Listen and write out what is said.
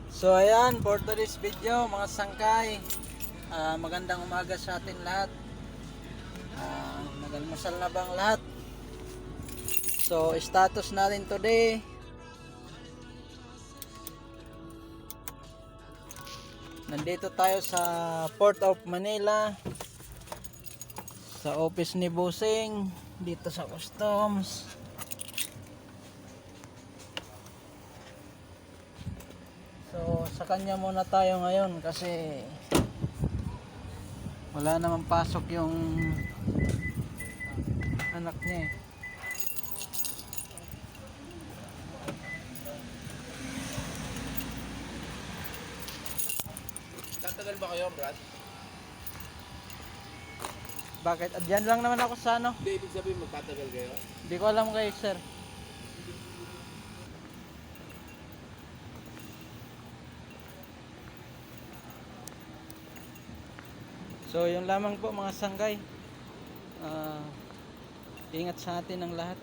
So ayan, for today's video mga sangkay, magandang umaga sa atin lahat. Nag-almusal na bang lahat? So status natin today, nandito tayo sa Port of Manila, sa office ni Busing, dito sa customs. So sa kanya muna tayo ngayon kasi wala namang pasok yung anak niya eh. Tatagal ba kayo, Brad? Bakit? Diyan lang naman ako sa ano. Hindi, ibig sabihin magtatagal kayo? Hindi ko alam kayo sir. So yun lamang po mga sanggay. Ingat sa atin ang lahat.